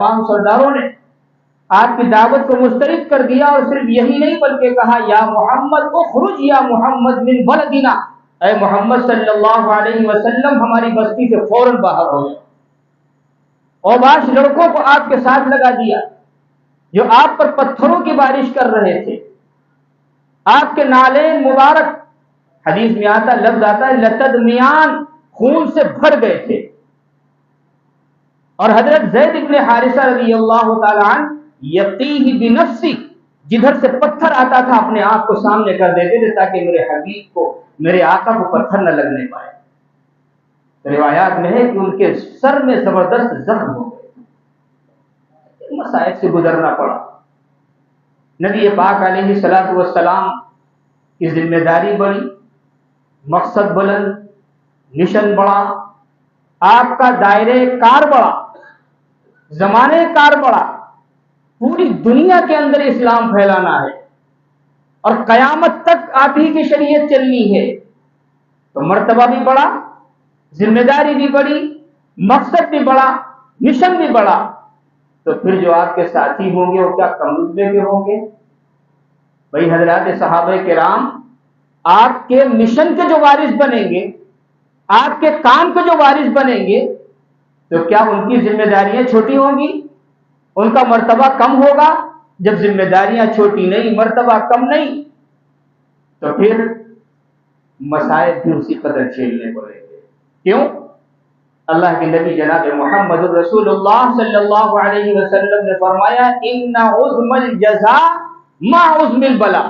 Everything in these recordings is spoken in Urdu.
تمام سرداروں نے آپ کی دعوت کو مسترد کر دیا، اور صرف یہی نہیں بلکہ کہا یا محمد اخرج یا محمد من بلدنا، اے محمد صلی اللہ علیہ وسلم ہماری بستی سے فوراً باہر ہو جائے۔ اور بعض لڑکوں کو آپ کے ساتھ لگا دیا جو آپ پر پتھروں کی بارش کر رہے تھے، آپ کے نالین مبارک، حدیث میں آتا لفظ آتا ہے لتدمیان، خون سے بھر گئے تھے، اور حضرت زید بن حارثہ رضی اللہ تعالی عنہ یقیہ بنفسی، جدھر سے پتھر آتا تھا اپنے آپ کو سامنے کر دیتے تھے تاکہ میرے حبیب کو، میرے آقا کو پتھر نہ لگنے پائے۔ روایات میں ہے کہ ان کے سر میں زبردست زخم ہو گئے، مصائب سے گزرنا پڑا۔ نبی پاک علیہ الصلوۃ والسلام کی ذمہ داری بڑی، مقصد بلند، مشن بڑا، آپ کا دائرہ کار بڑا، زمانے کار بڑا، پوری دنیا کے اندر اسلام پھیلانا ہے اور قیامت تک آپ ہی کی شریعت چلنی ہے، تو مرتبہ بھی بڑا، ذمہ داری بھی بڑی، مقصد بھی بڑا، مشن بھی بڑا۔ تو پھر جو آپ کے ساتھی ہوں گے وہ کیا کم رتبے کے ہوں گے؟ بھائی حضرات صحابہ کرام آپ کے مشن کے جو وارث بنیں گے، آپ کے کام کے جو وارث بنیں گے، تو کیا ان کی ذمہ داریاں چھوٹی ہوں گی؟ ان کا مرتبہ کم ہوگا؟ جب ذمہ داریاں چھوٹی نہیں، مرتبہ کم نہیں، تو پھر مصائب بھی اسی قدر جھیلنے پڑیں گے۔ کیوں؟ اللہ کے نبی جناب محمد رسول اللہ صلی اللہ علیہ وسلم نے فرمایا ان عظم الجزاء مع عظم البلاء،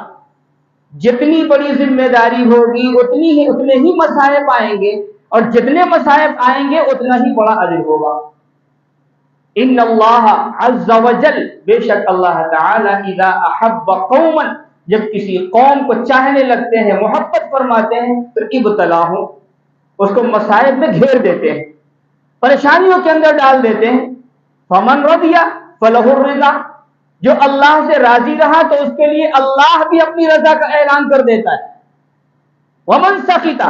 جتنی بڑی ذمہ داری ہوگی اتنے ہی مصائب آئیں گے، اور جتنے مصائب آئیں گے اتنا ہی بڑا اجر ہوگا۔ ان اللہ عز وجل، بے شک اللہ تعالی اذا احب قوما، جب کسی قوم کو چاہنے لگتے ہیں، محبت فرماتے ہیں، تو ابتلاہم، اس کو مصائب میں گھیر دیتے ہیں، پریشانیوں کے اندر ڈال دیتے ہیں۔ فمن رضی فلہ الرضا، جو اللہ سے راضی رہا تو اس کے لیے اللہ بھی اپنی رضا کا اعلان کر دیتا ہے۔ ومن سخط،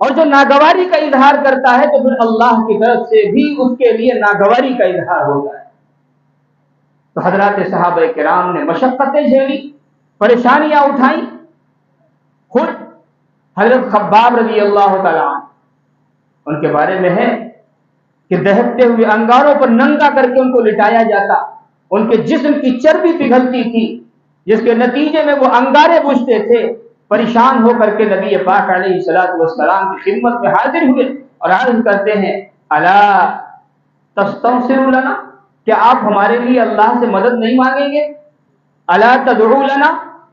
اور جو ناگواری کا اظہار کرتا ہے تو پھر اللہ کی طرف سے بھی اس کے لیے ناگواری کا اظہار ہوتا ہے۔ تو حضرات صحابہ کرام نے مشقتیں جھیلی، پریشانیاں اٹھائیں۔ خود حضرت خباب رضی اللہ تعالیٰ عنہ، ان کے بارے میں ہے کہ دہکتے ہوئے انگاروں پر ننگا کر کے ان کو لٹایا جاتا، ان کے جسم کی چربی پگھلتی تھی، جس کے نتیجے میں وہ انگارے بجھتے تھے۔ پریشان ہو کر کے نبی پاک علیہ الصلوۃ والسلام کی خدمت میں حاضر ہوئے اور عرض کرتے ہیں الا تستنصر لنا، کیا آپ ہمارے لیے اللہ سے مدد نہیں مانگیں گے؟ الا تدعو لنا،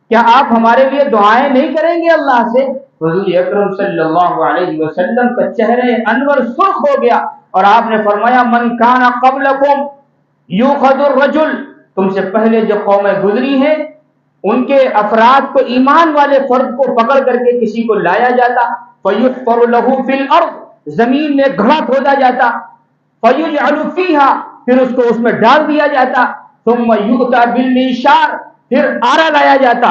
کیا آپ ہمارے لیے دعائیں نہیں کریں گے اللہ سے؟ حضور اکرم صلی اللہ علیہ وسلم کا چہرہ انور سرخ ہو گیا اور آپ نے فرمایا من کان قبلکم یؤخذ الرجل، تم سے پہلے جو قومیں گزری ہیں ان کے افراد کو، ایمان والے فرد کو پکڑ کر کے کسی کو لایا جاتا، فیحفر له فی الارض، زمین میں گڑھا کھودا جاتا، فیجعل فیہا، پھر اس کو اس میں ڈال دیا جاتا، ثم یؤتی بالمنشار، پھر آرا لایا جاتا،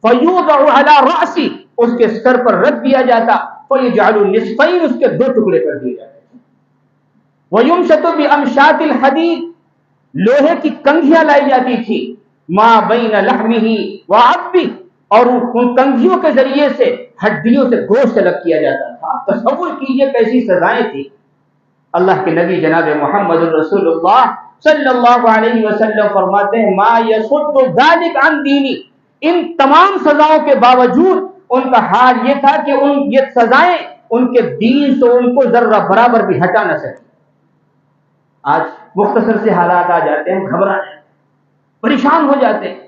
فیوضع علی رأسی، اس کے سر پر رکھ دیا جاتا، فیجعل نصفین، اس کے دو ٹکڑے کر دیے جاتے، ویمشط بامشاط الحدید، لوہے کی کنگھیاں لائی جاتی تھی، ما بین لحمہ وعظمہ، اور ان کنگھیوں کے ذریعے سے ہڈیوں سے گوشت الگ کیا جاتا تھا۔ تصور کیجئے کیسی سزائیں تھی۔ اللہ کے نبی جناب محمد رسول اللہ صلی اللہ علیہ وسلم فرماتے ہیں ما یصد ذلک عن دینی، ان تمام سزاؤں کے باوجود ان کا حال یہ تھا کہ یہ سزائیں ان کے دین سے ان کو ذرہ برابر بھی ہٹا نہ سکیں۔ آج مختصر سے حالات آ جاتے ہیں، گھبرا جاتے ہیں، پریشان ہو جاتے ہیں۔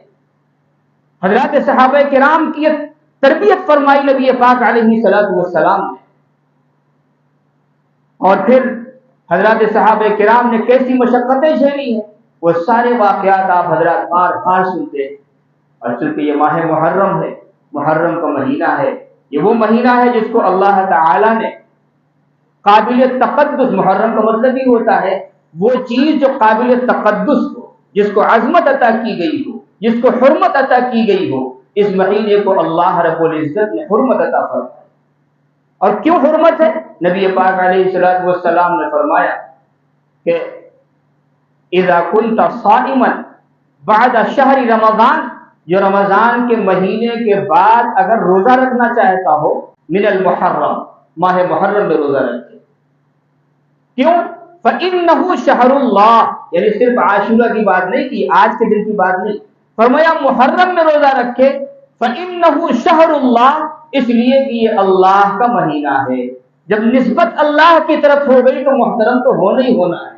حضرات صحابہ کرام کی تربیت فرمائی نبی پاک علیہ الصلوۃ والسلام نے، اور پھر حضرات صحابہ کرام نے کیسی مشقتیں جھیلی ہیں، وہ سارے واقعات آپ حضرات بار بار سنتے ہیں۔ اور چونکہ یہ ماہ محرم ہے، محرم کا مہینہ ہے، یہ وہ مہینہ ہے جس کو اللہ تعالی نے قابل تقدس، محرم کا مطلب ہی ہوتا ہے وہ چیز جو قابل تقدس ہو، جس کو عظمت عطا کی گئی ہو، جس کو حرمت عطا کی گئی ہو، اس مہینے کو اللہ رب العزت نے حرمت عطا فرمائی۔ اور کیوں حرمت ہے؟ نبی پاک علیہ الصلوۃ والسلام نے فرمایا کہ اذا كنت صائما بعد شہر رمضان، جو رمضان کے مہینے کے بعد اگر روزہ رکھنا چاہتا ہو، من المحرم، ماہ محرم میں روزہ رکھے. کیوں؟ فإنه شہر اللہ، یعنی صرف عاشورہ کی بات نہیں کی، آج کے دن کی بات نہیں، فرمایا محرم میں روزہ رکھے. فإنه شہر اللہ، اس لیے کہ یہ اللہ کا مہینہ ہے. جب نسبت اللہ کی طرف ہو گئی تو محترم تو ہونا ہی ہونا ہے.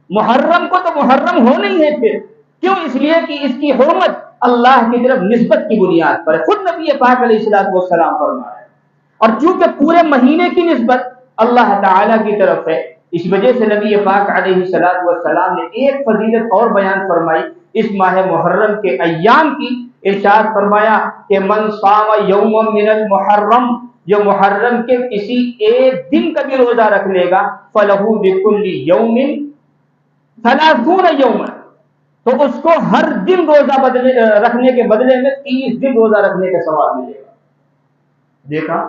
محرم کو تو محرم ہونا ہی ہے. پھر کیوں؟ اس لیے کہ اس کی حرمت اللہ کی طرف نسبت کی بنیاد پر ہے. خود نبی پاک علیہ الصلوۃ والسلام فرما رہے ہیں. اور چونکہ پورے مہینے کی نسبت اللہ تعالیٰ کی طرف ہے، اس وجہ سے نبی پاک علیہ الصلوۃ والسلام نے ایک فضیلت اور بیان فرمائی اس ماہ محرم کے ایام کی. ارشاد فرمایا کہ من صام یوما من المحرم، جو محرم کے کسی ایک دن کا بھی روزہ رکھ لے گا، فلہ بکل یوم 30 یوما، تو اس کو ہر دن روزہ رکھنے کے بدلے میں 30 دن روزہ رکھنے کا ثواب ملے گا. دیکھا،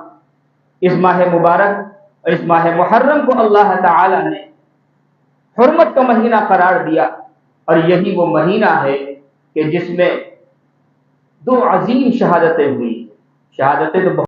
اس ماہ مبارک اور اس ماہ محرم کو اللہ تعالی نے حرمت کا مہینہ قرار دیا، اور یہی وہ مہینہ ہے کہ جس میں دو عظیم شہادتیں ہوئی. شہادتیں تو